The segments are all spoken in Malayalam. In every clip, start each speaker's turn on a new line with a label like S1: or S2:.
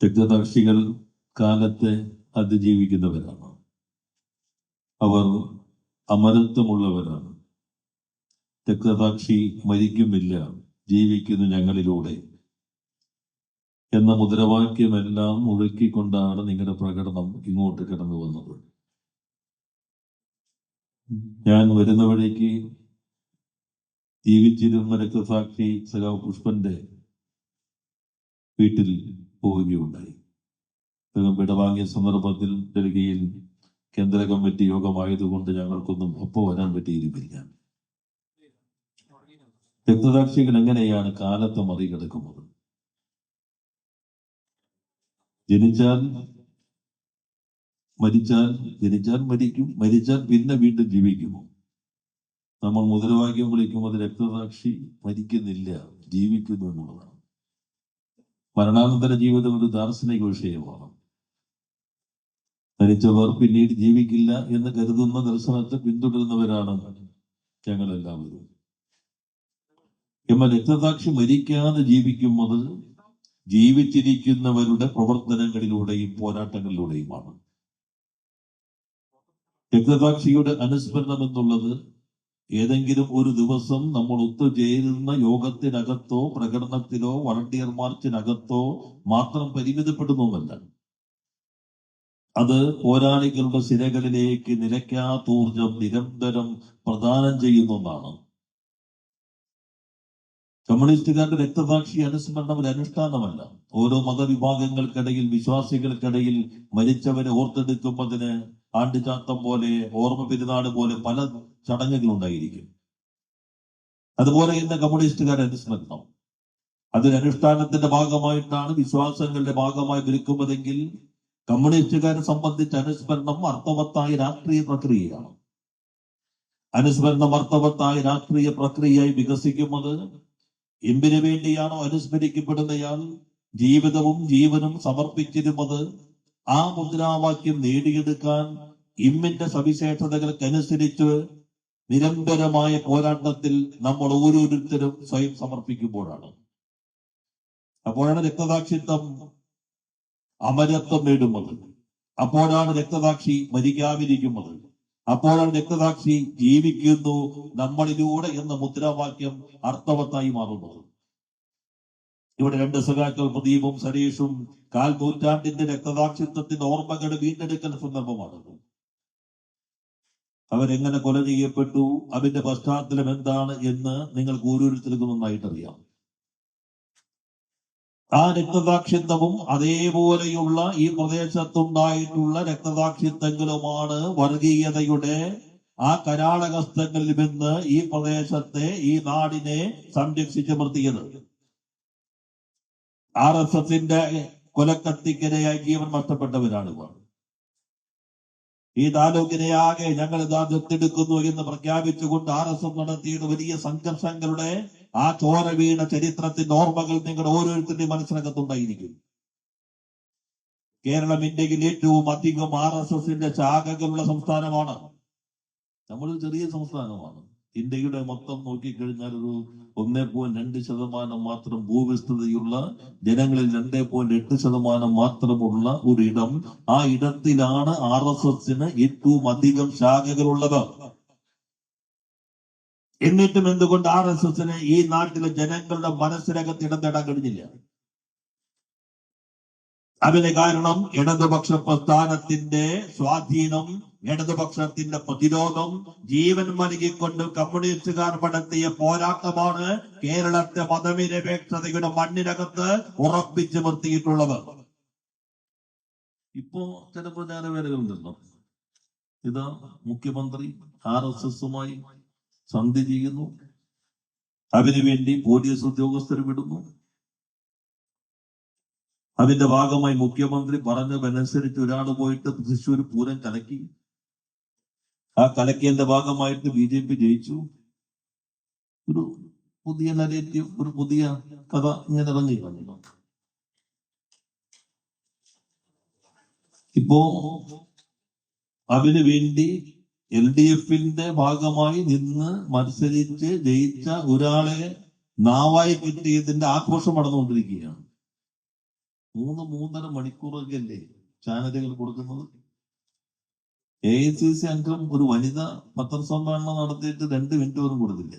S1: രക്തസാക്ഷികൾ കാലത്തെ അതിജീവിക്കുന്നവരാണ്. അവർ അമരത്വമുള്ളവരാണ്. രക്തസാക്ഷി മരിക്കുമില്ല, ജീവിക്കുന്നു ഞങ്ങളിലൂടെ എന്ന മുദ്രാവാക്യമെല്ലാം മുഴക്കിക്കൊണ്ടാണ് നിങ്ങളുടെ പ്രകടനം ഇങ്ങോട്ട് കടന്നു വന്നത്. ഞാൻ വരുന്ന വഴിക്ക് ജീവിച്ചിരുന്ന രക്തസാക്ഷി സഖാവ് പുഷ്പന്റെ വീട്ടിൽ പോവുകയുണ്ടായി. വിടവാങ്ങിയ സന്ദർഭത്തിൽ ഡൽഹിയിൽ കേന്ദ്ര കമ്മിറ്റി യോഗമായതുകൊണ്ട് ഞങ്ങൾക്കൊന്നും ഒപ്പം വരാൻ പറ്റിയിരുന്നില്ല. രക്തസാക്ഷികൾ എങ്ങനെയാണ് കാലത്തെ മറികടക്കുന്നത്? ജനിച്ചാൽ മരിക്കും, മരിച്ചാൽ പിന്നെ വീണ്ടും ജീവിക്കുമോ? നമ്മൾ മുദ്രാവാക്യം വിളിക്കുമ്പോൾ രക്തസാക്ഷി മരിക്കുന്നില്ല, ജീവിക്കുന്നു എന്നുള്ളതാണ്. മരണാനന്തര ജീവിതം ഒരു ദാർശനിക വിഷയമാണ്. മരിച്ചവർ പിന്നീട് ജീവിക്കില്ല എന്ന് കരുതുന്ന ദർശനത്തെ പിന്തുടരുന്നവരാണ് ഞങ്ങളെല്ലാവരും. എന്നാൽ രക്തസാക്ഷി മരിക്കാതെ ജീവിക്കുന്നത് ജീവിച്ചിരിക്കുന്നവരുടെ പ്രവർത്തനങ്ങളിലൂടെയും പോരാട്ടങ്ങളിലൂടെയുമാണ്. രക്തസാക്ഷിയുടെ അനുസ്മരണം എന്നുള്ളത് ഏതെങ്കിലും ഒരു ദിവസം നമ്മൾ ഒത്തുചേരുന്ന യോഗത്തിനകത്തോ പ്രകടനത്തിലോ വളണ്ടിയർ മാർച്ചിനകത്തോ മാത്രം പരിമിതപ്പെടുന്നതല്ല. അത് പോരാളികളുടെ സിരകളിലേക്ക് നിലയ്ക്കാത്ത ഊർജം നിരന്തരം പ്രദാനം ചെയ്യുന്ന ഒന്നാണ്. കമ്മ്യൂണിസ്റ്റുകാരുടെ രക്തസാക്ഷി അനുസ്മരണം ഒരു അനുഷ്ഠാനമല്ല. ഓരോ മതവിഭാഗങ്ങൾക്കിടയിൽ, വിശ്വാസികൾക്കിടയിൽ മരിച്ചവരെ ഓർത്തെടുക്കുമ്പതിന് ആണ്ടുചാത്തം പോലെ, ഓർമ്മ പെരുന്നാട് പോലെ പല ചടങ്ങുകൾ ഉണ്ടായിരിക്കും. അതുപോലെ തന്നെ കമ്മ്യൂണിസ്റ്റുകാരുടെ അനുസ്മരണം അതൊരു അനുഷ്ഠാനത്തിന്റെ ഭാഗമായിട്ടാണ്, വിശ്വാസങ്ങളുടെ ഭാഗമായി നിൽക്കുന്നതെങ്കിൽ കമ്മ്യൂണിസ്റ്റുകാരെ സംബന്ധിച്ച് അനുസ്മരണം അർത്ഥവത്തായ രാഷ്ട്രീയ പ്രക്രിയയാണ്. അനുസ്മരണം അർത്ഥവത്തായ രാഷ്ട്രീയ പ്രക്രിയയായി വികസിക്കുന്നത് എന്തിനു വേണ്ടിയാണോ അനുസ്മരിക്കപ്പെടുന്നയാൾ ജീവിതവും ജീവനും സമർപ്പിച്ചിരുന്നത് ആ മുദ്രാവാക്യം നേടിയെടുക്കാൻ ഇമ്മിന്റെ സവിശേഷതകൾക്കനുസരിച്ച് നിരന്തരമായ പോരാട്ടത്തിൽ നമ്മൾ ഓരോരുത്തരും സ്വയം സമർപ്പിക്കുമ്പോഴാണ്. അപ്പോഴാണ് രക്തസാക്ഷിത്വം അമരത്വം നേടുന്നത്. അപ്പോഴാണ് രക്തസാക്ഷി മരിക്കാതിരിക്കുന്നത്. അപ്പോഴാണ് രക്തസാക്ഷി ജീവിക്കുന്നു നമ്മളിലൂടെ എന്ന മുദ്രാവാക്യം അർത്ഥവത്തായി മാറുന്നത്. ഇവിടെ രണ്ട് സഖാക്കൾ പ്രദീപും സരീഷും 1/4 നൂറ്റാണ്ടിന്റെ രക്തസാക്ഷിത്വത്തിന്റെ ഓർമ്മകൾ വീണ്ടെടുക്കുന്ന സന്ദർഭമാണ്. അവരെങ്ങനെ കൊല ചെയ്യപ്പെട്ടു, അതിന്റെ പശ്ചാത്തലം എന്താണ് എന്ന് നിങ്ങൾക്ക് ഓരോരുത്തർക്കും നന്നായിട്ടറിയാം. ആ രക്തസാക്ഷിത്വവും അതേപോലെയുള്ള ഈ പ്രദേശത്തുണ്ടായിട്ടുള്ള രക്തസാക്ഷിത്വങ്ങളുമാണ് വർഗീയതയുടെ ആ കരാളഹസ്തങ്ങളിൽ നിന്ന് ഈ പ്രദേശത്തെ, ഈ നാടിനെ സംരക്ഷിച്ചു നിർത്തിയത്. RSSന്റെ കൊലക്കത്തിക്കിരയായി ജീവൻ നഷ്ടപ്പെട്ടവരാണ് ഇവർ. ഈ താലൂക്കിനെയാകെ ഞങ്ങൾ ഇതാ ദത്തെടുക്കുന്നു എന്ന് പ്രഖ്യാപിച്ചുകൊണ്ട് RSS നടത്തിയ വലിയ സംഘർഷങ്ങളുടെ ആ ചോര വീണ ചരിത്രത്തിന്റെ ഓർമ്മകൾ നിങ്ങൾ ഓരോരുത്തരുടെയും മനസ്സിനകത്തുണ്ടായിരിക്കും. കേരളം ഇന്ത്യയിൽ ഏറ്റവും അധികം RSSന്റെ ശാഖകളുള്ള സംസ്ഥാനമാണ്. നമ്മൾ ചെറിയ സംസ്ഥാനമാണ്. ഇന്ത്യയുടെ മൊത്തം നോക്കിക്കഴിഞ്ഞാൽ ഒരു 1.2% മാത്രം ഭൂവിസ്തൃതിയുള്ള ജനങ്ങളിൽ 2.8% മാത്രമുള്ള ഒരു ഇടം. ആ ഇടത്തിലാണ് RSSന് ഏറ്റവും അധികം ശാഖകളുള്ളത്. എന്നിട്ടും എന്തുകൊണ്ട് RSSന് ഈ നാട്ടിലെ ജനങ്ങളുടെ മനസ്സിനകത്ത് ഇടം നേടാൻ കഴിഞ്ഞില്ല? അതിന് കാരണം ഇടതുപക്ഷ പ്രസ്ഥാനത്തിന്റെ സ്വാധീനം, ഇടതുപക്ഷത്തിന്റെ പ്രതിരോധം, ജീവൻ നൽകിക്കൊണ്ട് കമ്മ്യൂണിസ്റ്റുകാർ നടത്തിയ പോരാട്ടമാണ് കേരളത്തെ മതനിരപേക്ഷതയുടെ മണ്ണിനകത്ത് ഉറപ്പിച്ചു നിർത്തിയിട്ടുള്ളത്. ഇപ്പോ ചില പ്രചാരവേലകളുണ്ടല്ലോ, ഇതാ മുഖ്യമന്ത്രി RSSുമായി സന്ധി ചെയ്യുന്നു, അതിനുവേണ്ടി പോലീസ് ഉദ്യോഗസ്ഥർ വിടുന്നു. അതിന്റെ ഭാഗമായി മുഖ്യമന്ത്രി പറഞ്ഞതനുസരിച്ച് ഒരാൾ പോയിട്ട് തൃശ്ശൂർ പൂരം കലക്കി. ആ കലക്കിയതിന്റെ ഭാഗമായിട്ട് BJP ജയിച്ചു. ഒരു പുതിയ നരേറ്റീവ്, ഒരു പുതിയ കഥ ഇങ്ങനെ ഇറങ്ങി വന്നു. ഇപ്പോ അതിനു വേണ്ടി LDFന്റെ ഭാഗമായി നിന്ന് മത്സരിച്ച് ജയിച്ച ഒരാളെ നാവായി കിട്ടിയതിന്റെ ആഘോഷം നടന്നുകൊണ്ടിരിക്കുകയാണ്. മൂന്നര മണിക്കൂറൊക്കെ അല്ലേ ചാനലുകൾ കൊടുക്കുന്നത്? AICC അംഗം ഒരു വനിതാ പത്രസമ്മേളനം നടത്തിയിട്ട് 2 മിനിറ്റ് പോലും കൊടുത്തില്ല.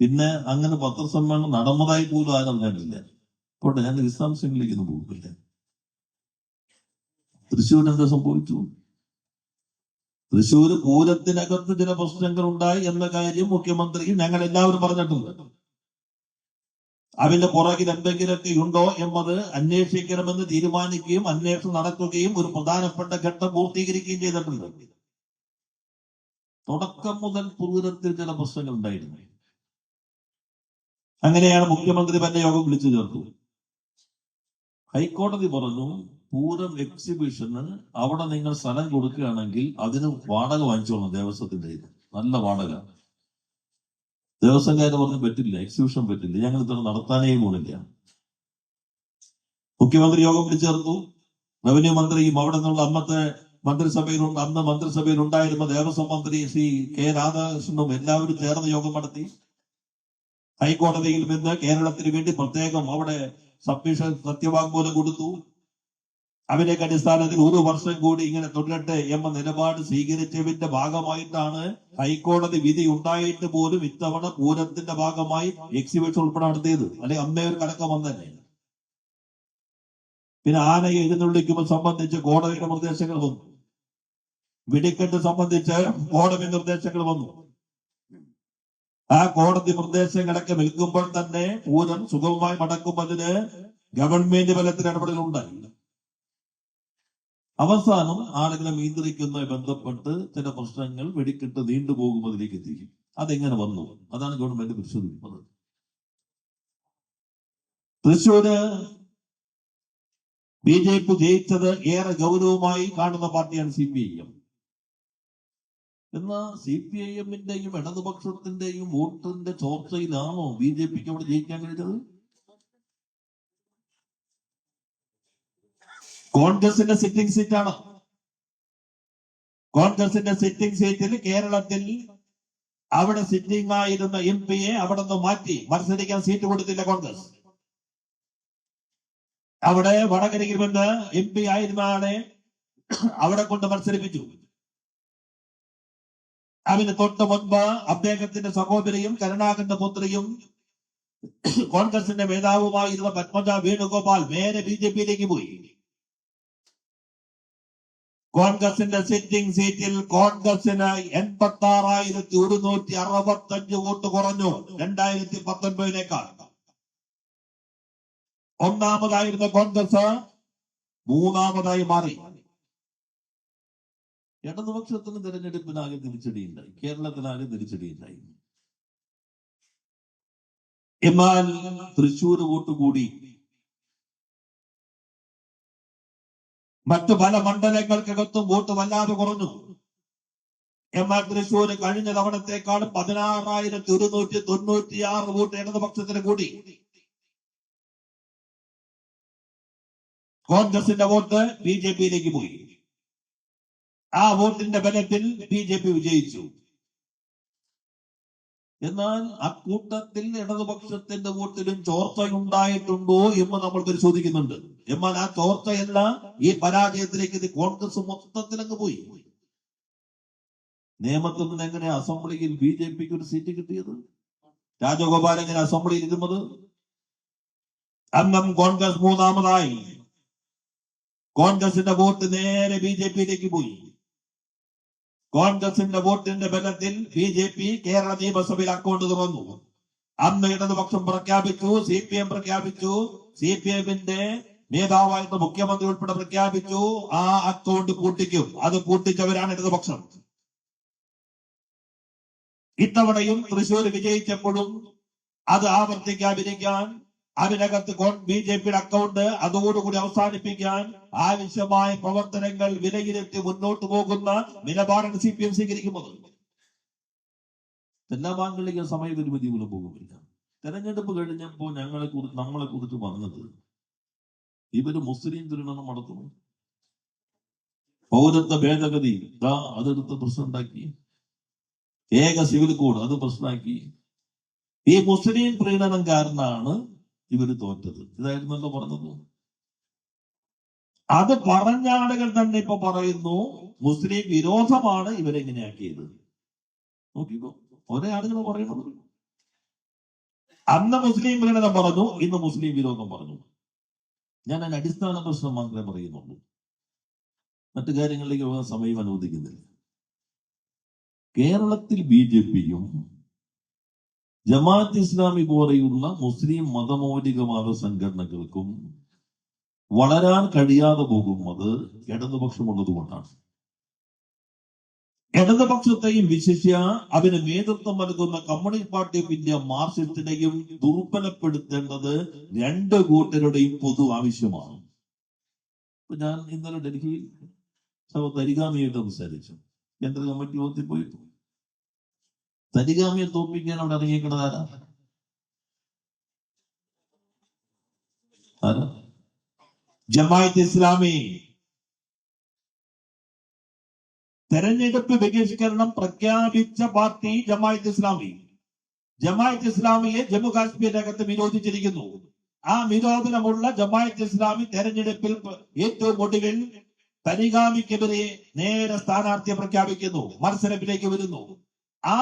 S1: പിന്നെ അങ്ങനെ പത്രസമ്മേളനം നടന്നതായി പോലും ആരറിഞ്ഞിട്ടില്ല. പോട്ടെ, ഞാൻ വിശദാംശങ്ങളിലേക്കൊന്നും പോകുന്നില്ല. തൃശ്ശൂർ എന്താ സംഭവിച്ചു? തൃശ്ശൂർ പൂരത്തിനകത്ത് ചില പ്രശ്നങ്ങൾ ഉണ്ടായി എന്ന കാര്യം മുഖ്യമന്ത്രിയും ഞങ്ങൾ എല്ലാവരും പറഞ്ഞിട്ടുണ്ട്. അതിന്റെ പുറകിൽ എന്തെങ്കിലുമൊക്കെ ഉണ്ടോ എന്നത് അന്വേഷിക്കണമെന്ന് തീരുമാനിക്കുകയും അന്വേഷണം നടത്തുകയും ഒരു പ്രധാനപ്പെട്ട ഘട്ടം പൂർത്തീകരിക്കുകയും ചെയ്തിട്ടുണ്ട്. തുടക്കം മുതൽ പൂരത്തിൽ ചില പ്രശ്നങ്ങൾ ഉണ്ടായിരുന്നു. അങ്ങനെയാണ് മുഖ്യമന്ത്രി തന്നെ യോഗം വിളിച്ചു ചേർത്തു. ഹൈക്കോടതി പറഞ്ഞു, പൂരം എക്സിബിഷന് അവിടെ നിങ്ങൾ സ്ഥലം കൊടുക്കുകയാണെങ്കിൽ അതിന് വാടക വാങ്ങിച്ചോളണം ദേവസ്വത്തിന്റെ. നല്ല വാടക. ദേവസ്വംകാര് പറഞ്ഞു പറ്റില്ല, എക്സിബിഷൻ പറ്റില്ല, ഞങ്ങൾ ഇത്ര നടത്താനേ പോണില്ല. മുഖ്യമന്ത്രി യോഗം വിളിച്ചു ചേർത്തു. റവന്യൂ മന്ത്രിയും അവിടെ നിന്നുള്ള അന്ന് മന്ത്രിസഭയിൽ ഉണ്ടായിരുന്ന ദേവസ്വം മന്ത്രി ശ്രീ കെ രാധാകൃഷ്ണനും എല്ലാവരും ചേർന്ന് യോഗം നടത്തി. ഹൈക്കോടതിയിൽ നിന്ന് കേരളത്തിന് വേണ്ടി പ്രത്യേകം അവിടെ സബ്മിഷൻ സത്യവാങ്മൂലം കൊടുത്തു. അതിന്റെ അടിസ്ഥാനത്തിൽ 1 വർഷം കൂടി ഇങ്ങനെ തുടരട്ടെ എന്ന നിലപാട് സ്വീകരിച്ചതിന്റെ ഭാഗമായിട്ടാണ് ഹൈക്കോടതി വിധി ഉണ്ടായിട്ട് പോലും ഇത്തവണ പൂരത്തിന്റെ ഭാഗമായി എക്സിബിഷൻ ഉൾപ്പെടെ നടത്തിയത്. അല്ലെങ്കിൽ അമ്മയൊരു കലക്കം വന്നല്ലേ. പിന്നെ ആനയെ എഴുന്നള്ളിക്കുമ്പോൾ സംബന്ധിച്ച് കോടതിയുടെ നിർദ്ദേശങ്ങൾ വന്നു. വെടിക്കെട്ട് സംബന്ധിച്ച് കോടതി നിർദ്ദേശങ്ങൾ വന്നു. ആ കോടതി നിർദ്ദേശങ്ങളൊക്കെ നിൽക്കുമ്പോൾ തന്നെ പൂരം സുഗമമായി നടക്കുമ്പോൾ ഗവൺമെന്റ് തലത്തിൽ ഇടപെടലുണ്ടായി. അവസാനം ആളുകളെ നിയന്ത്രിക്കുന്നതുമായി ബന്ധപ്പെട്ട് ചില പ്രശ്നങ്ങൾ വെടിക്കെട്ട് നീണ്ടുപോകുന്നതിലേക്ക് എത്തിക്കും. അതെങ്ങനെ വന്നു? അതാണ് ഗവൺമെന്റ് പരിശോധിക്കുന്നത്. തൃശ്ശൂര് BJP ജയിച്ചത് ഏറെ ഗൗരവമായി കാണുന്ന പാർട്ടിയാണ് CPIM. എന്നാൽ CPIM-ന്റെയും ഇടതുപക്ഷത്തിന്റെയും വോട്ടിന്റെ ചോർച്ചയിലാണോ BJPക്ക് അവിടെ ജയിക്കാൻ കഴിഞ്ഞത്? കോൺഗ്രസിന്റെ സിറ്റിംഗ് സീറ്റാണ്. കോൺഗ്രസിന്റെ സിറ്റിംഗ് സീറ്റിൽ കേരളത്തിൽ അവിടെ സിറ്റിംഗ് ആയിരുന്ന MP-യെ അവിടെ നിന്ന് മാറ്റി മത്സരിക്കാൻ സീറ്റ് കൊടുത്തില്ല കോൺഗ്രസ്. അവിടെ വടകരയിൽ നിന്ന് MP ആയിരുന്ന ആളെ അവിടെ കൊണ്ട് മത്സരിപ്പിച്ചു. അതിന് തൊട്ട് മുൻപ് അദ്ദേഹത്തിന്റെ സഹോദരിയും കരുണാകരന്റെ പുത്രിയും കോൺഗ്രസിന്റെ നേതാവുമായിരുന്ന പത്മജ വേണുഗോപാൽ നേരെ BJP-യിലേക്ക് പോയി. കോൺഗ്രസിന്റെ സിറ്റിംഗ് സീറ്റിൽ കോൺഗ്രസിന് 86,165 വോട്ട് കുറഞ്ഞു 2019-നേക്കാൾ. ഒന്നാമതായിരുന്ന കോൺഗ്രസ് 3-ാമതായി മാറി. ഇടതുപക്ഷത്തിന് തെരഞ്ഞെടുപ്പിനാകെ തിരിച്ചടിയുണ്ടായി, കേരളത്തിനാകെ തിരിച്ചടിയുണ്ടായി. എന്നാൽ തൃശ്ശൂർ വോട്ട് കൂടി. മറ്റു പല മണ്ഡലങ്ങൾക്കകത്തും വോട്ട് വല്ലാതെ കുറഞ്ഞു. എന്നാൽ തൃശ്ശൂർ കഴിഞ്ഞ തവണത്തെക്കാളും 16,196 വോട്ട് ഇടതുപക്ഷത്തിന് കൂടി. കോൺഗ്രസിന്റെ വോട്ട് BJP-യിലേക്ക് പോയി. ആ വോട്ടിന്റെ ബലത്തിൽ BJP വിജയിച്ചു. എന്നാൽ അക്കൂട്ടത്തിൽ ഇടതുപക്ഷത്തിന്റെ വോട്ടിലും ചോർച്ചയുണ്ടായിട്ടുണ്ടോ എന്ന് നമ്മൾ പരിശോധിക്കുന്നുണ്ട്. എന്നാൽ ആ ചോർച്ചയല്ല, ഈ പരാജയത്തിലേക്ക് കോൺഗ്രസ് മൊത്തത്തിലങ്ങ് പോയി. നിയമത്തിൽ നിന്ന് എങ്ങനെ അസംബ്ലിയിൽ BJPക്ക് ഒരു സീറ്റ് കിട്ടിയത്? രാജഗോപാൽ എങ്ങനെ അസംബ്ലിയിൽ ഇരുന്നത്? അന്നം കോൺഗ്രസ് 3-ാമതായി. കോൺഗ്രസിന്റെ വോട്ട് നേരെ BJP-യിലേക്ക് പോയി. കോൺഗ്രസിന്റെ വോട്ടിന്റെ ബലത്തിൽ BJP കേരള നിയമസഭയിൽ അക്കൗണ്ട് തുറന്നു. അന്ന് ഇടതുപക്ഷം പ്രഖ്യാപിച്ചു, CPM പ്രഖ്യാപിച്ചു, CPM-ന്റെ നേതാവായിട്ട് മുഖ്യമന്ത്രി ഉൾപ്പെടെ പ്രഖ്യാപിച്ചു ആ അക്കൗണ്ട് പൂട്ടിക്കും. അത് പൂട്ടിച്ചവരാണ് ഇടതുപക്ഷം. ഇത്തവണയും തൃശ്ശൂർ വിജയിച്ചപ്പോഴും അത് ആവർത്തിക്കാതിരിക്കാൻ അതിനകത്ത് BJP-യുടെ അക്കൗണ്ട് അതോടുകൂടി അവസാനിപ്പിക്കാൻ ആവശ്യമായ പ്രവർത്തനങ്ങൾ വിലയിരുത്തി മുന്നോട്ട് പോകുന്ന നിലപാടാണ് CPM സ്വീകരിക്കുന്നത്. എല്ലാ ബാങ്കുകളിലും സമയപരിമിതി പോലും പോകുന്നില്ല. തെരഞ്ഞെടുപ്പ് കഴിഞ്ഞപ്പോൾ നമ്മളെ കുറിച്ച് പറഞ്ഞത് ഇവര് മുസ്ലിം തിരുമണം നടത്തുന്നു, പൗരത്വ ഭേദഗതി അതെടുത്ത് പ്രശ്നമുണ്ടാക്കി, ഏക സിവിൽ കോഡ് അത് പ്രശ്നമാക്കി. ഈ മുസ്ലിം പ്രീണനം കാരണമാണ് ഇവര് തോറ്റത്. ഇതായിരുന്നല്ലോ പറഞ്ഞത്. അത് പറഞ്ഞ ആളുകൾ തന്നെ ഇപ്പൊ പറയുന്നു മുസ്ലിം വിരോധമാണ് ഇവരെങ്ങനെയാക്കിയത്. നോക്കിക്കോ, ഒരേ ആളുകൾ പറയുന്നത്. അന്ന് മുസ്ലിം വിഘടനം പറഞ്ഞു, ഇന്ന് മുസ്ലിം വിരോധം പറഞ്ഞു. ഞാൻ അതിന്റെ അടിസ്ഥാന പ്രശ്നം മാത്രമേ പറയുന്നുള്ളൂ, മറ്റു കാര്യങ്ങളിലേക്ക് പോകാൻ സമയം അനുവദിക്കുന്നില്ല. കേരളത്തിൽ BJPയും ജമാഅത്ത് ഇസ്ലാമി പോലെയുള്ള മുസ്ലിം മതമൗലികവാദ സംഘടനകൾക്കും വളരാൻ കഴിയാതെ പോകുന്നത് ഇടതുപക്ഷമുള്ളത് കൊണ്ടാണ്. ഇടതുപക്ഷത്തെയും വിശിഷ്യ അതിന് നേതൃത്വം നൽകുന്ന കമ്മ്യൂണിസ്റ്റ് പാർട്ടി ഓഫ് ഇന്ത്യ മാർക്സിസ്റ്റിനെയും ദുർബലപ്പെടുത്തേണ്ടത് രണ്ടു കൂട്ടരുടെയും പൊതു ആവശ്യമാണ്. ഞാൻ ഇന്നലെ ഡൽഹിയിൽ തരിഗാമിയായിട്ട് സംസാരിച്ചു. കേന്ദ്ര കമ്മിറ്റി യോഗത്തിൽ പോയി തരിഗാമിയെ തോൽപ്പിക്കാൻ അവിടെ ഇറങ്ങിയിരിക്കുന്നത് ആരാ? ജമാഅത്ത് ഇസ്ലാമി. തെരഞ്ഞെടുപ്പ് ബഹിഷ്കരണം പ്രഖ്യാപിച്ച പാർട്ടി ജമാഅത്ത് ഇസ്ലാമി. ജമാഅത്ത് ഇസ്ലാമിയെ ജമ്മു കാശ്മീരിനകത്ത് വിരോധിച്ചിരിക്കുന്നു. ആ വിരോധനമുള്ള ജമാഅത്ത് ഇസ്ലാമി തെരഞ്ഞെടുപ്പിൽ ഏറ്റവും ഒടുവിൽ തരിഗാമിക്കെതിരെ നേരെ സ്ഥാനാർത്ഥിയെ പ്രഖ്യാപിക്കുന്നു, മത്സരത്തിലേക്ക് വരുന്നു. ആ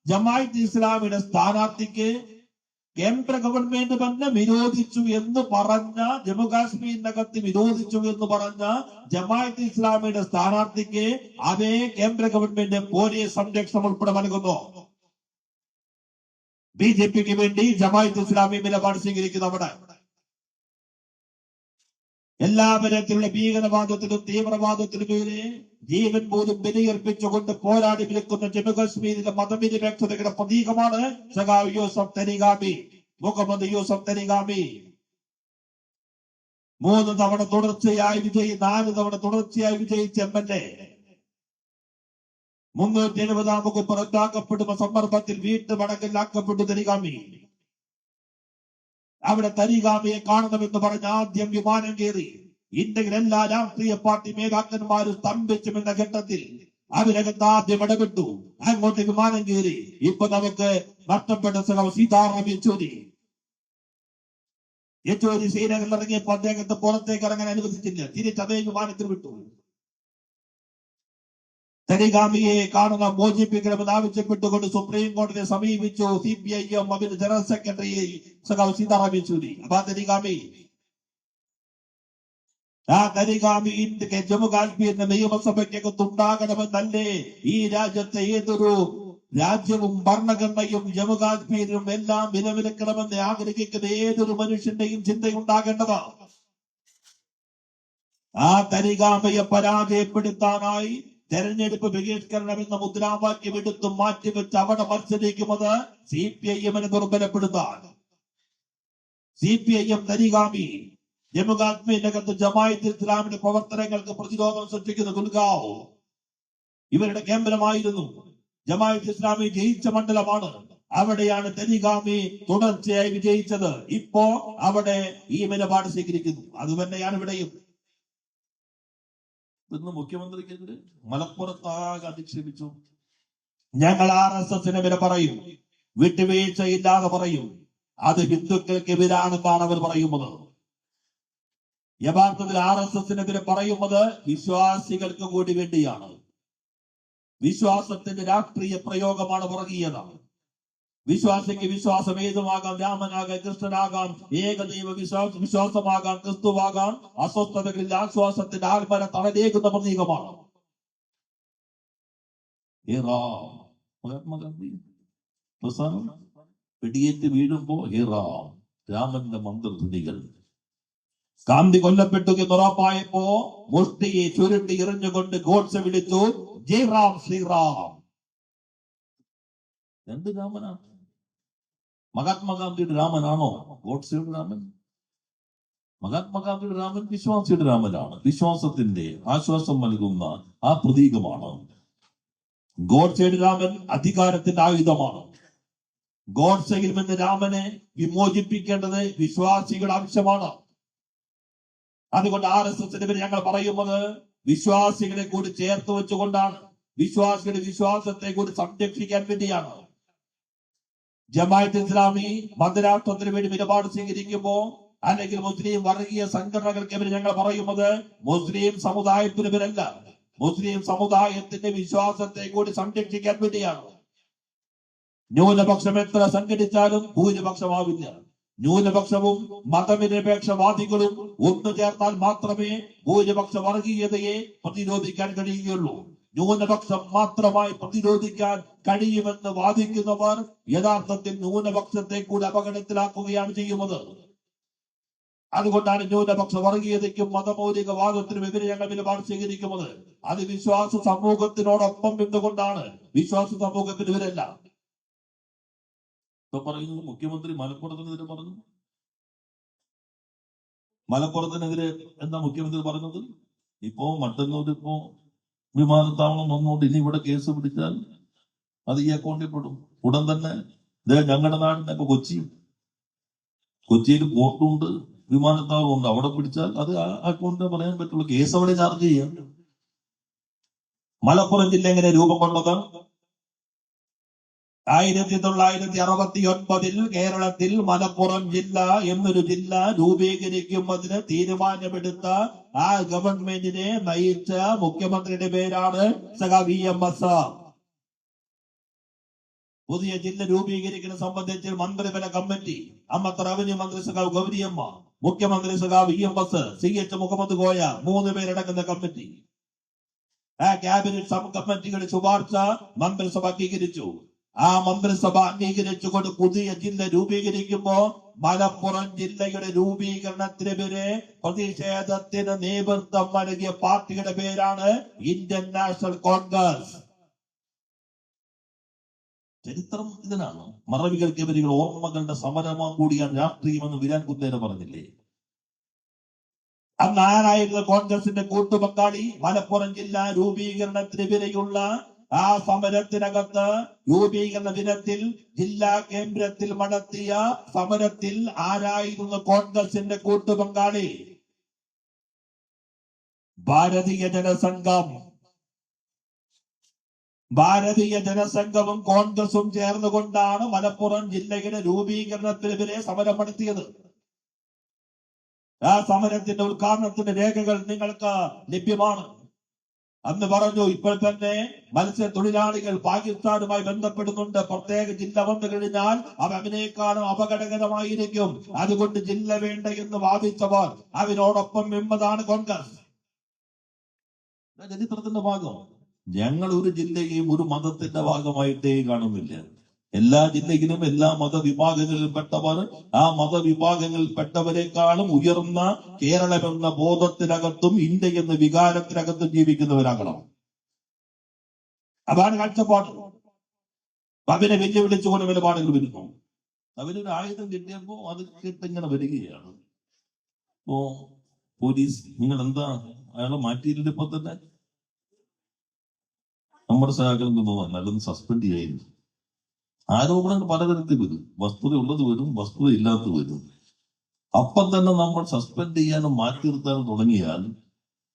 S1: ജമാഅത്ത് ഇസ്ലാമിയുടെ സ്ഥാനാർത്ഥിക്ക് കേന്ദ്ര ഗവൺമെന്റ് തന്നെ വിരോധിച്ചു എന്ന് പറഞ്ഞ, ജമ്മു കാശ്മീരിനകത്ത് വിരോധിച്ചു എന്ന് പറഞ്ഞ ജമാഅത്ത് ഇസ്ലാമിയുടെ സ്ഥാനാർത്ഥിക്ക് അതേ കേന്ദ്ര ഗവൺമെന്റ് പോലീസ് സംരക്ഷണം ഉൾപ്പെടെ നൽകുന്നു. BJPക്ക് വേണ്ടി ജമാഅത്ത് ഇസ്ലാമി നിലപാട് സ്വീകരിക്കുന്നവിടെ എല്ലാ തരത്തിലുള്ള ഭീകരവാദത്തിനും തീവ്രവാദത്തിനുമെതിരെ ജീവൻ പോലും ബലിയർപ്പിച്ചുകൊണ്ട് പോരാടി നിൽക്കുന്ന ജമ്മു കാശ്മീരിലെ മതനിരപേക്ഷതയുടെ പ്രതീകമാണ് സഖാവ് യൂസഫ് തരിഗാമി, മുഹമ്മദ് യൂസഫ് തരിഗാമി. 3 തവണ തുടർച്ചയായി 4 തവണ തുടർച്ചയായി വിജയിച്ച MLA 370 പുറത്താക്കപ്പെടുന്ന സന്ദർഭത്തിൽ വീണ്ടും മടങ്ങിലാക്കപ്പെട്ടു തരിഗാമി. അവിടെ തരിഗാമിയെ കാണണമെന്ന് പറഞ്ഞ് ആദ്യം വിമാനം കയറി ഇന്ത്യയിൽ എല്ലാ രാഷ്ട്രീയ പാർട്ടി നേതാക്കന്മാരും സ്തംഭിച്ചുമെന്ന ഘട്ടത്തിൽ അവരകത്ത് ആദ്യം ഇടപെട്ടു. അങ്ങോട്ട് വിമാനം കയറി. ഇപ്പൊ നമുക്ക് നഷ്ടപ്പെട്ട സീതാറാം യെച്ചൂരി ശ്രീനഗറിൽ ഇറങ്ങിയപ്പോ അദ്ദേഹത്തെ പുറത്തേക്ക് ഇറങ്ങാൻ അനുവദിച്ചില്ല, തിരിച്ച് അതേ വിമാനത്തിൽ വിട്ടു. തരിഗാമിയെ കാണുന്ന മോചിപ്പിക്കണമെന്ന് ആവശ്യപ്പെട്ടുകൊണ്ട് സുപ്രീം കോടതിയെ സമീപിച്ചു CPIM അതിന്റെ ജനറൽ സെക്രട്ടറി സീതാറാം യെച്ചൂരി. അപ്പൊ തരിഗാമി ജമ്മു കാശ്മീരിന്റെ നിയമസഭയ്ക്കകത്ത് ഉണ്ടാകണമെന്നല്ലേ ഈ രാജ്യത്തെ ഏതൊരു രാജ്യവും ഭരണഘടനയും ജമ്മു കാശ്മീരിലും എല്ലാം നിലനിൽക്കണമെന്ന് ആഗ്രഹിക്കുന്ന ഏതൊരു മനുഷ്യന്റെയും ചിന്തയുണ്ടാകേണ്ടത്. ആ തരിഗാമിയെ പരാജയപ്പെടുത്താനായി തെരഞ്ഞെടുപ്പ് ബഹിഷ്കരണം എന്ന മുദ്രാവാക്യം എടുത്ത് മാറ്റിവെച്ച് അവിടെ മത്സരിക്കുന്നത് CPIM-നെ ദുർബലപ്പെടുത്താൻ. CPIM തരിഗാമി ജമ്മു കാശ്മീരിനകത്ത് ജമാഅത്ത് ഇസ്ലാമിന്റെ പ്രവർത്തനങ്ങൾക്ക് പ്രതിരോധം സൃഷ്ടിക്കുന്ന ഗുൽഗാവ് ഇവരുടെ കേന്ദ്രമായിരുന്നു. ജമാഅത്ത് ഇസ്ലാമി ജയിച്ച മണ്ഡലമാണ്. അവിടെയാണ് തരിഗാമി തുടർച്ചയായി വിജയിച്ചത്. ഇപ്പോ അവിടെ ഈ നിലപാട് സ്വീകരിക്കുന്നു. അത് തന്നെയാണ് ഇവിടെയും. ഇന്ന് മുഖ്യമന്ത്രിക്കെതിരെ മലപ്പുറത്താകെ അധിക്ഷേപിച്ചു. ഞങ്ങൾ RSSനെ വില പറയും, വിട്ടുവീഴ്ചയില്ലാതെ പറയും. അത് ഹിന്ദുക്കൾക്കെതിരാണെന്നാണ് അവർ പറയുന്നത്. യഥാർത്ഥത്തിൽ RSSനെതിരെ പറയുന്നത് വിശ്വാസികൾക്ക് കൂടി വേണ്ടിയാണ്. വിശ്വാസത്തിന്റെ രാഷ്ട്രീയ പ്രയോഗമാണ് വർഗീയത. വിശ്വാസിക്ക് വിശ്വാസം ഏതുമാകാം, രാമനാകാം, കൃഷ്ണനാകാം, ഏകദൈവ വിശ്വാസമാകാം, ക്രിസ്തുവാകാം. അസ്വസ്ഥതകളിൽ ആശ്വാസത്തിന്റെ ആത്മന തടലേകുന്ന പ്രതീകമാണ്. മഹാത്മാഗാന്ധി വെടിയേറ്റ് വീഴുമ്പോ രാമന്റെ മന്ത്രധ്വനികൾ. ഗാന്ധി കൊല്ലപ്പെട്ടു എന്നുറപ്പായപ്പോ മുഷ്ടിയെ ചുരുട്ടി എറിഞ്ഞുകൊണ്ട് ഗോഡ്സെ വിളിച്ചു ജയ് റാം ശ്രീറാം. എന്ത് രാമനാണ്? മഹാത്മാഗാന്ധിയുടെ രാമനാണോ ഗോഡ്സെയുടെ രാമൻ? മഹാത്മാഗാന്ധിയുടെ രാമൻ വിശ്വാസിയുടെ രാമനാണ്. വിശ്വാസത്തിന്റെ ആശ്വാസം നൽകുന്ന ആ പ്രതീകമാണ്. ഗോഡ്സെയുടെ രാമൻ അധികാരത്തിന്റെ ആയുധമാണ്. ഗോഡ്സെയിൽ നിന്ന് രാമനെ വിമോചിപ്പിക്കേണ്ടത് വിശ്വാസികളുടെ ആവശ്യമാണ്. അതുകൊണ്ട് RSSനെതിരെ ഞങ്ങൾ പറയുന്നത് വിശ്വാസികളെ കൂടി ചേർത്ത് വെച്ചുകൊണ്ടാണ്. വിശ്വാസികളുടെ വിശ്വാസത്തെ കൂടി സംരക്ഷിക്കാൻ വേണ്ടിയാണ്. ജമാഅത്ത് ഇസ്ലാമി മതരാഷ്ട്രത്തിന് വേണ്ടി നിലപാട് സ്വീകരിക്കുമ്പോ അല്ലെങ്കിൽ മുസ്ലിം വർഗീയ സംഘടനകൾക്കെതിരെ ഞങ്ങൾ പറയുന്നത് മുസ്ലിം സമുദായത്തിനെതിരല്ല, മുസ്ലിം സമുദായത്തിന്റെ വിശ്വാസത്തെ കൂടി സംരക്ഷിക്കാൻ വേണ്ടിയാണ്. ന്യൂനപക്ഷം എത്ര സംഘടിച്ചാലും ഭൂരിപക്ഷമാവില്ല. ന്യൂനപക്ഷവും മതനിരപേക്ഷവാദികളും ഒന്നു ചേർന്നാൽ മാത്രമേ ഭൂരിപക്ഷ വർഗീയതയെ പ്രതിരോധിക്കാൻ കഴിയുകയുള്ളൂ. ന്യൂനപക്ഷം മാത്രമായി പ്രതിരോധിക്കാൻ കഴിയുമെന്ന് വാദിക്കുന്നവർ യഥാർത്ഥത്തിൽ ന്യൂനപക്ഷത്തെ കൂടി അപകടത്തിലാക്കുകയാണ് ചെയ്യുന്നത്. അതുകൊണ്ടാണ് ന്യൂനപക്ഷ വർഗീയതയ്ക്കും മതമൗലികവാദത്തിനും എതിരെ ഞങ്ങൾ നിലപാട് സ്വീകരിക്കുന്നത്. അത് വിശ്വാസ സമൂഹത്തിനോടൊപ്പം നിന്നുകൊണ്ടാണ്, വിശ്വാസ സമൂഹത്തിനെതിരല്ല. ഇപ്പൊ പറയുന്നത് മുഖ്യമന്ത്രി മലപ്പുറത്തിനെതിരെ പറഞ്ഞു. മലപ്പുറത്തിനെതിരെ എന്താ മുഖ്യമന്ത്രി പറഞ്ഞത്? ഇപ്പോ മട്ടന്നൂർ ഇപ്പോ വിമാനത്താവളം വന്നുകൊണ്ട് ഇനി ഇവിടെ കേസ് പിടിച്ചാൽ അത് ഈ അക്കൗണ്ടിൽ പെടും. ഉടൻ തന്നെ ഞങ്ങളുടെ നാടിന്റെ ഇപ്പൊ കൊച്ചിയിൽ പോർട്ടുണ്ട്, വിമാനത്താവളം ഉണ്ട്. അവിടെ പിടിച്ചാൽ അത് ആ അക്കൗണ്ടിൽ പറയാൻ പറ്റുള്ളൂ. കേസ് അവിടെ ചാർജ് ചെയ്യാം. മലപ്പുറം ജില്ല എങ്ങനെ രൂപം കൊണ്ടത്? 1969 കേരളത്തിൽ മലപ്പുറം ജില്ല എന്നൊരു ജില്ല രൂപീകരിക്കുന്നതിന് തീരുമാനമെടുത്ത ആ ഗവൺമെന്റിനെ നയിച്ച മുഖ്യമന്ത്രിയുടെ പേരാണ് VMS. പുതിയ ജില്ല രൂപീകരിക്കുന്നത് സംബന്ധിച്ച് മന്ത്രിതല കമ്മിറ്റി, അന്നത്തെ റവന്യൂ മന്ത്രി ഗൗരിയമ്മ, മുഖ്യമന്ത്രി VMS, CH മുഹമ്മദ് കോയ, 3 പേരടങ്ങുന്ന കമ്മിറ്റി. ആ ക്യാബിനറ്റ് സബ് കമ്മിറ്റിയുടെ ശുപാർശ മന്ത്രിസഭ അംഗീകരിച്ചു. ആ മന്ത്രിസഭ അംഗീകരിച്ചുകൊണ്ട് പുതിയ ജില്ല രൂപീകരിക്കുമ്പോ മലപ്പുറം ജില്ലയുടെ രൂപീകരണത്തിനെതിരെ പ്രതിഷേധത്തിന് നേതൃത്വം നൽകിയ പാർട്ടിയുടെ പേരാണ് ഇന്ത്യൻ നാഷണൽ കോൺഗ്രസ്. ചരിത്രം ഇതിനാണ്. മറവികൾക്കെതിരെ ഓർമ്മകളുടെ സമരമാ കൂടിയാണ് രാഷ്ട്രീയമെന്ന് വിരാൻ കുന്നേര പറഞ്ഞില്ലേ? അന്ന് ആരായിരുന്ന കോൺഗ്രസിന്റെ കൂട്ടുപങ്കാളി? മലപ്പുറം ജില്ലാ രൂപീകരണത്തിനെതിരെയുള്ള ആ സമരത്തിനകത്ത് രൂപീകരണ ദിനത്തിൽ ജില്ലാ കേന്ദ്രത്തിൽ നടത്തിയ സമരത്തിൽ ആരായിരുന്നു കോൺഗ്രസിന്റെ കൂട്ടുപങ്കാളി? ഭാരതീയ ജനസംഘം. ഭാരതീയ ജനസംഘവും കോൺഗ്രസും ചേർന്നുകൊണ്ടാണ് മലപ്പുറം ജില്ലയുടെ രൂപീകരണത്തിനെതിരെ സമരം നടത്തിയത്. ആ സമരത്തിന്റെ ഉദ്ഘാടനത്തിന്റെ രേഖകൾ നിങ്ങൾക്ക് ലഭ്യമാണ്. അന്ന് പറഞ്ഞു, ഇപ്പോൾ തന്നെ മത്സ്യത്തൊഴിലാളികൾ പാകിസ്ഥാനുമായി ബന്ധപ്പെടുന്നുണ്ട്. പ്രത്യേക ജില്ല വന്നു കഴിഞ്ഞാൽ അവ അതിനേക്കാളും അപകടകരമായിരിക്കും. അതുകൊണ്ട് ജില്ല വേണ്ട എന്ന് വാദിച്ചവർ അവരോടൊപ്പം നിന്നതാണ് കോൺഗ്രസ്. ചരിത്രത്തിന്റെ ഭാഗം. ഞങ്ങൾ ഒരു ജില്ലയെയും ഒരു മതത്തിന്റെ ഭാഗമായിട്ടേ കാണുന്നില്ല. എല്ലാ ജില്ലയിലും എല്ലാ മതവിഭാഗങ്ങളിലും പെട്ടവർ ആ മതവിഭാഗങ്ങളിൽ പെട്ടവരെക്കാളും ഉയർന്ന കേരളം എന്ന ബോധത്തിനകത്തും ഇന്ത്യ എന്ന വികാരത്തിനകത്തും ജീവിക്കുന്നവരാകണം. അതാണ് കാഴ്ചപ്പാട്. അതിനെ വെല്ലുവിളിച്ചുകൊണ്ട് നിലപാടുകൾ വരുന്നു. അവരൊരു ആയുധം കിട്ടിയപ്പോ അത് കിട്ടിങ്ങനെ വരികയാണ്. ഇപ്പോ പോലീസ് നിങ്ങൾ എന്താ അയാളെ മാറ്റിയില്ല? ഇപ്പൊ തന്നെ നമ്മുടെ സഹാക്കളെന്ന് തോന്നാൻ നല്ലൊന്ന് സസ്പെൻഡ് ചെയ്യുന്നു. ആരോപണങ്ങൾ പലതരത്തിൽ വരും. വസ്തുത ഉള്ളത് വരും, വസ്തുത ഇല്ലാത്തത് വരും. അപ്പം തന്നെ നമ്മൾ സസ്പെൻഡ് ചെയ്യാനും മാറ്റി നിർത്താനും തുടങ്ങിയാൽ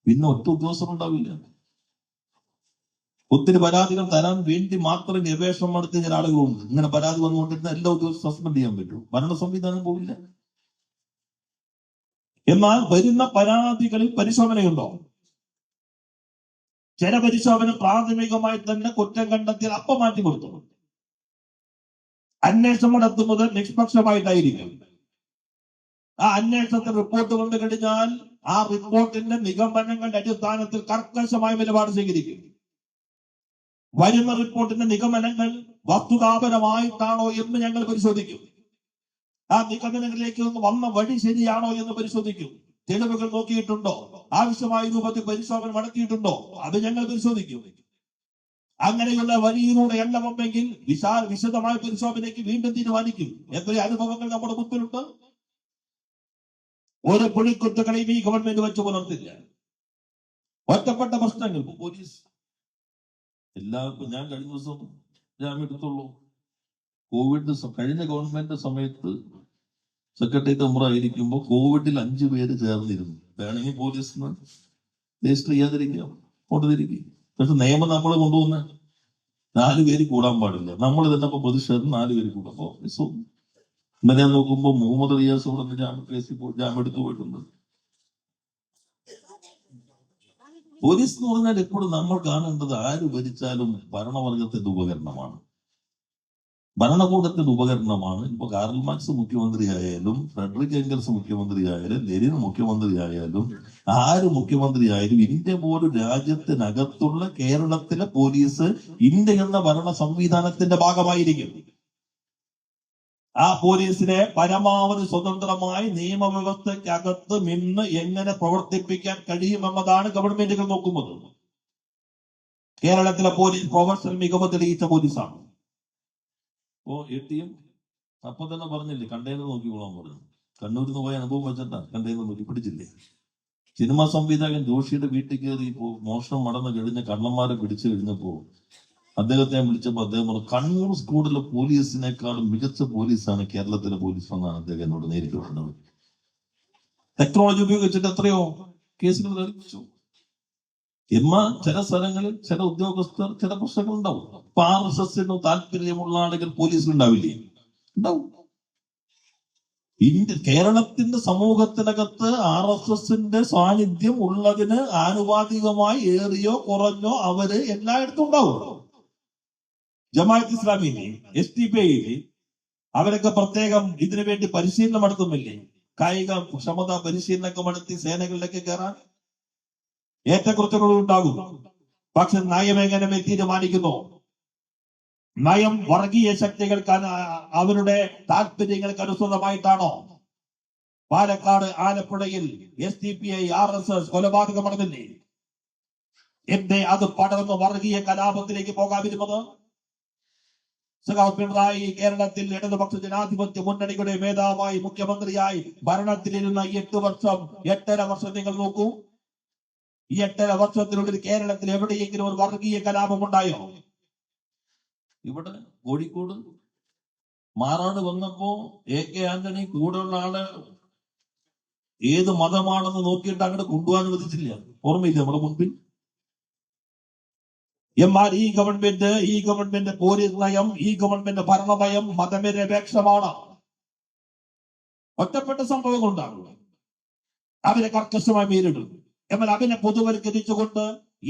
S1: പിന്നെ ഒറ്റ ഉദ്യോഗസ്ഥർ ഉണ്ടാവില്ല. ഒത്തിരി പരാതികൾ തരാൻ വേണ്ടി മാത്രം ഗവേഷണം നടത്തിയ ചില ആളുകളുണ്ട്. ഇങ്ങനെ പരാതി വന്നുകൊണ്ടിരുന്ന എല്ലാ ഉദ്യോഗസ്ഥരും സസ്പെൻഡ് ചെയ്യാൻ പറ്റും. ഭരണ സംവിധാനം പോവില്ല. എന്നാൽ വരുന്ന പരാതികളിൽ പരിശോധനയുണ്ടോ? ചില പരിശോധന പ്രാഥമികമായി തന്നെ കുറ്റം കണ്ടെത്തിയാൽ അപ്പം മാറ്റി കൊടുത്തു. അന്വേഷണം നടത്തുന്നത് നിഷ്പക്ഷമായിട്ടായിരിക്കും. ആ അന്വേഷണത്തിൽ റിപ്പോർട്ട് വന്നു കഴിഞ്ഞാൽ ആ റിപ്പോർട്ടിന്റെ നിഗമനങ്ങളുടെ അടിസ്ഥാനത്തിൽ കർക്കശമായ നിലപാട് സ്വീകരിക്കും. വരുന്ന റിപ്പോർട്ടിന്റെ നിഗമനങ്ങൾ വസ്തുതാപരമായിട്ടാണോ എന്ന് ഞങ്ങൾ പരിശോധിക്കും. ആ നിഗമനങ്ങളിലേക്ക് വന്ന വഴി ശരിയാണോ എന്ന് പരിശോധിക്കും. തെളിവുകൾ നോക്കിയിട്ടുണ്ടോ? ആവശ്യമായ രൂപത്തിൽ പരിശോധന നടത്തിയിട്ടുണ്ടോ? അത് ഞങ്ങൾ പരിശോധിക്കും. അങ്ങനെയുള്ള വഴിയിലൂടെ എണ്ണ വന്നെങ്കിൽ വിശദമായ പരിശോധനയ്ക്ക് വീണ്ടും തീരുമാനിക്കും. എത്ര അനുഭവങ്ങൾ നമ്മുടെ മുമ്പിലുണ്ട്. ഒരു പുളിക്കുത്തുകളെയും ഈ ഗവൺമെന്റ് വെച്ച് പുലർത്തില്ല. ഒറ്റപ്പെട്ട പ്രശ്നങ്ങൾ പോലീസ് എല്ലാവർക്കും. ഞാൻ കഴിഞ്ഞ ദിവസം ജാമ്യം എടുത്തുള്ളൂ. കോവിഡ് കഴിഞ്ഞ ഗവൺമെന്റ് സമയത്ത് സെക്രട്ടേറിയറ്റ് മെമ്പറായിരിക്കുമ്പോൾ കോവിഡിൽ 5 പേര് ചേർന്നിരുന്നു. വേണമെങ്കിൽ പോലീസിന് രജിസ്റ്റർ ചെയ്യാതിരിക്കാം, കൊണ്ടുതിരിക്കും. പക്ഷെ നിയമം നമ്മൾ കൊണ്ടുവന്ന് 4 പേര് കൂടാൻ പാടില്ല. നമ്മൾ തന്നെ പ്രതിഷേധം 4 പേര് കൂടും. അപ്പോ ഇന്നലെ ഞാൻ നോക്കുമ്പോൾ മുഹമ്മദ് റിയാസ് ഇവിടെ ജാമ്യം എടുത്തു പോയിട്ടുണ്ട്. പോലീസ് എന്ന് പറഞ്ഞാൽ എപ്പോഴും നമ്മൾ കാണേണ്ടത് ആര് ഭരിച്ചാലും ഭരണവർഗത്തിന്റെ ഉപകരണമാണ്, ഭരണകൂടത്തിന്റെ ഉപകരണമാണ്. ഇപ്പൊ കാർൽ മാർക്സ് മുഖ്യമന്ത്രിയായാലും ഫ്രെഡറിക് എംഗൽസ് മുഖ്യമന്ത്രിയായാലും ലെനിൻ മുഖ്യമന്ത്രിയായാലും ആര് മുഖ്യമന്ത്രിയായാലും ഇന്ത്യ പോലും രാജ്യത്തിനകത്തുള്ള കേരളത്തിലെ പോലീസ് ഇന്ത്യ എന്ന ഭരണ സംവിധാനത്തിന്റെ ഭാഗമായിരിക്കും. ആ പോലീസിനെ പരമാവധി സ്വതന്ത്രമായി നിയമവ്യവസ്ഥയ്ക്കകത്ത് നിന്ന് എങ്ങനെ പ്രവർത്തിപ്പിക്കാൻ കഴിയുമെന്നതാണ് ഗവൺമെന്റുകൾ നോക്കുന്നത്. കേരളത്തിലെ പോലീസ് പ്രൊഫഷണൽ മികവ് തെളിയിച്ച പോലീസാണ്. അപ്പോ ATM അപ്പൊ തന്നെ പറഞ്ഞില്ലേ കണ്ടെയ്നർ നോക്കിക്കോളാൻ പറഞ്ഞു. കണ്ണൂരിൽ നിന്ന് പോയ അനുഭവം വെച്ചിട്ടാ കണ്ടെയ്നർ നോക്കി പിടിച്ചില്ലേ. സിനിമാ സംവിധായകൻ ജോഷിയുടെ വീട്ടിൽ കയറി മോഷണം നടന്നു കഴിഞ്ഞ കള്ളന്മാരെ പിടിച്ചു കഴിഞ്ഞപ്പോ അദ്ദേഹത്തെ വിളിച്ചപ്പോ അദ്ദേഹം പറഞ്ഞു, കണ്ണൂർ സ്കൂളിലെ പോലീസിനേക്കാളും മികച്ച പോലീസാണ് കേരളത്തിലെ പോലീസ് എന്നാണ് അദ്ദേഹം എന്നോട് നേരിട്ട് പറഞ്ഞത്. ടെക്നോളജി ഉപയോഗിച്ചിട്ട് എത്രയോ കേസുകൾ തെളിയിച്ചു. എന്നാൽ ചില സ്ഥലങ്ങളിൽ ചില ഉദ്യോഗസ്ഥർ ചില പ്രശ്നങ്ങൾ ഉണ്ടാവും. ഇപ്പൊ RSSന് താല്പര്യമുള്ള ആളുകൾ പോലീസിലുണ്ടാവില്ലേ? ഉണ്ടാവും. കേരളത്തിന്റെ സമൂഹത്തിനകത്ത് RSSന്റെ സാന്നിധ്യം ഉള്ളതിന് ആനുപാതികമായി ഏറിയോ കുറഞ്ഞോ അവര് എല്ലായിടത്തും ഉണ്ടാവും. ജമാഅത്ത് ഇസ്ലാമിയിലെ SDPIയിലെ അവരൊക്കെ പ്രത്യേകം ഇതിനു വേണ്ടി പരിശീലനം നടത്തുന്നില്ലേ? കായിക ക്ഷമത പരിശീലനമൊക്കെ നടത്തി സേനകളിലേക്ക് കയറാൻ ഏറ്റക്കുറച്ചുകൾ ഉണ്ടാകും. പക്ഷെ നയം എങ്ങനെ തീരുമാനിക്കുന്നു? നയം വർഗീയ ശക്തികൾക്ക് അവരുടെ താല്പര്യങ്ങൾക്ക് അനുസൃതമായിട്ടാണോ? പാലക്കാട് ആലപ്പുഴയിൽ SDPI RSS കൊലപാതകം നടന്നില്ലേ? എന്റെ അത് പടർന്ന് വർഗീയ കലാപത്തിലേക്ക് പോകാതിരുന്നത്? പിണറായി കേരളത്തിൽ ഇടതുപക്ഷ ജനാധിപത്യ മുന്നണിയുടെ മേധാവായി മുഖ്യമന്ത്രിയായി ഭരണത്തിലിരുന്ന 8.5 വർഷം നിങ്ങൾ നോക്കൂ. ഈ 8.5 വർഷത്തിനുള്ളിൽ കേരളത്തിൽ എവിടെയെങ്കിലും ഒരു വർഗീയ കലാപം ഉണ്ടായോ? ഇവിടെ കോഴിക്കോട് മാറാട് വന്നപ്പോ AK ആന്റണി കൂടെയുള്ള ആള് ഏത് മതമാണെന്ന് നോക്കിയിട്ട് അങ്ങോട്ട് കൊണ്ടുപോകാൻ അനുവദിച്ചില്ല. ഓർമ്മയില്ല നമ്മുടെ മുൻപിൽ? എന്നാൽ ഈ ഗവൺമെന്റ് പോലീസ് നയം, ഈ ഗവൺമെന്റ് ഭരണനയം മതനിരപേക്ഷമാണ്. ഒറ്റപ്പെട്ട സംഭവങ്ങൾ ഉണ്ടാകും, അവരെ കർക്കശമായി നേരിടും. എന്നാൽ അതിനെ പൊതുവൽക്കരിച്ചുകൊണ്ട്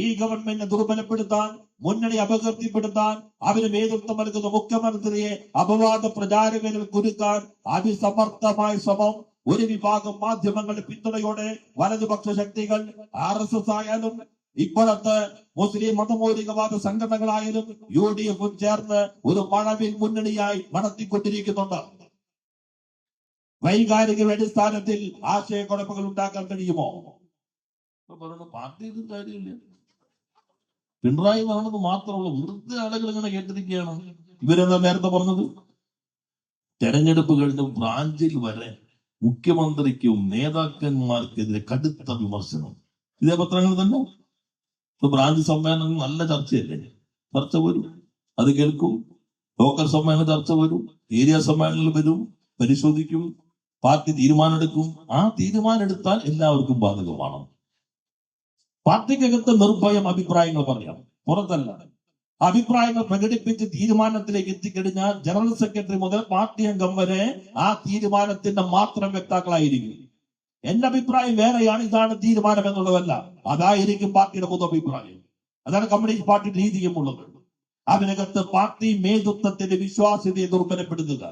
S1: ഈ ഗവൺമെന്റിനെ ദുർബലപ്പെടുത്താൻ, മുന്നണി അപകീർത്തിപ്പെടുത്താൻ, അവന് നേതൃത്വം നൽകുന്ന മുഖ്യമന്ത്രിയെ അപവാദ പ്രചാരകനിൽ കുരുക്കാൻ അതിസമർത്ഥമായ ശ്രമം ഒരു വിഭാഗം മാധ്യമങ്ങളുടെ പിന്തുണയോടെ വലതുപക്ഷ ശക്തികൾ RSS ആയാലും ഇപ്പോഴത്തെ മുസ്ലിം മതമൗലികവാദ സംഘടനകളായാലും UDF ചേർന്ന് ഒരു മഴവിൽ മുന്നണിയായി നടത്തിക്കൊണ്ടിരിക്കുന്നുണ്ട്. വൈകാരിക അടിസ്ഥാനത്തിൽ ആശയക്കുഴപ്പങ്ങൾ ഉണ്ടാക്കാൻ കഴിയുമോ? പാർട്ടി കാര്യമില്ല, പിണറായി ആണെന്ന് മാത്രമുള്ള വെറുതെ ആളുകൾ ഇങ്ങനെ കേട്ടിരിക്കുകയാണ്. ഇവരെന്താ നേരത്തെ പറഞ്ഞത്? തെരഞ്ഞെടുപ്പ് കഴിഞ്ഞ ബ്രാഞ്ചിൽ വരെ മുഖ്യമന്ത്രിക്കും നേതാക്കന്മാർക്കെതിരെ കടുത്ത വിമർശനം. ഇതേ പത്രങ്ങൾ തന്നെ. ബ്രാഞ്ച് സമ്മേളനം നല്ല ചർച്ചയല്ലേ? ചർച്ച വരും, അത് കേൾക്കും. ലോക്കൽ സമ്മേളനം ചർച്ച വരും, ഏരിയ സമ്മേളനം വരും, പരിശോധിക്കും, പാർട്ടി തീരുമാനമെടുക്കും. ആ തീരുമാനം എടുത്താൽ എല്ലാവർക്കും ബാധകമാണ്. പാർട്ടിക്കകത്ത് നിർഭയം അഭിപ്രായങ്ങൾ പറയാം, പുറത്തല്ല. അഭിപ്രായങ്ങൾ പ്രകടിപ്പിച്ച് തീരുമാനത്തിലേക്ക് എത്തിക്കഴിഞ്ഞാൽ ജനറൽ സെക്രട്ടറി മുതൽ പാർട്ടി അംഗം വരെ ആ തീരുമാനത്തിന്റെ മാത്രം വ്യക്താക്കളായിരിക്കും. എന്റെ അഭിപ്രായം വേറെയാണ്, ഇതാണ് തീരുമാനം എന്നുള്ളതല്ല. അതായിരിക്കും പാർട്ടിയുടെ പൊതു അഭിപ്രായം. അതാണ് കമ്മ്യൂണിസ്റ്റ് പാർട്ടിയുടെ രീതിയും ഉള്ളത്. അതിനകത്ത് പാർട്ടി നേതൃത്വത്തിന്റെ വിശ്വാസ്യതയെ ദുർബലപ്പെടുത്തുക.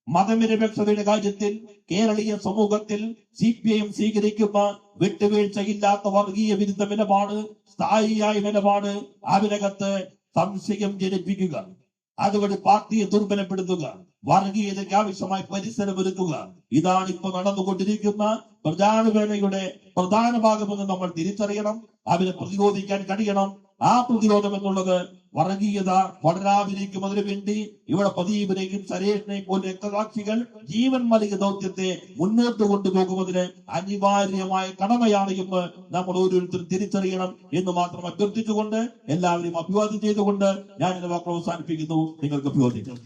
S1: മതനിരപേക്ഷതയുടെ കാര്യത്തിൽ കേരളീയ സമൂഹത്തിൽ CPIM സ്വീകരിക്കുന്ന വിട്ടുവീഴ്ചയില്ലാത്ത വർഗീയ വിരുദ്ധ നിലപാട്, സ്ഥായിയായ നിലപാട് അതിനകത്ത് സംശയം ജനിപ്പിക്കുക, അതുവഴി പാർട്ടിയെ ദുർബലപ്പെടുത്തുക, വർഗീയതയ്ക്ക് ആവശ്യമായ പരിസരം ഒരുക്കുക. ഇതാണ് ഇപ്പൊ നടന്നുകൊണ്ടിരിക്കുന്ന പ്രചാരവേലയുടെ പ്രധാന ഭാഗമെന്ന് നമ്മൾ തിരിച്ചറിയണം. അതിനെ പ്രതിരോധിക്കാൻ കഴിയണം. ആ പ്രതിരോധം എന്നുള്ളത് വർഗീയത വളരാതിരിക്കുന്നതിന് വേണ്ടി ഇവിടെ പ്രദീപിനെയും സരേഷിനെയും പോലെ രക്തസാക്ഷികൾ ജീവൻ നൽകിയ ദൗത്യത്തെ മുന്നോട്ട് കൊണ്ടുപോകുന്നതിന് അനിവാര്യമായ കടമയാണ് എന്ന് നമ്മൾ ഓരോരുത്തരും തിരിച്ചറിയണം എന്ന് മാത്രം അഭ്യർത്ഥിച്ചുകൊണ്ട് എല്ലാവരെയും അഭിവാദ്യം ചെയ്തുകൊണ്ട് ഞാൻ എന്റെ വാക്കുകൾ അവസാനിപ്പിക്കുന്നു. നിങ്ങൾക്ക് അഭിവാദിക്കാം.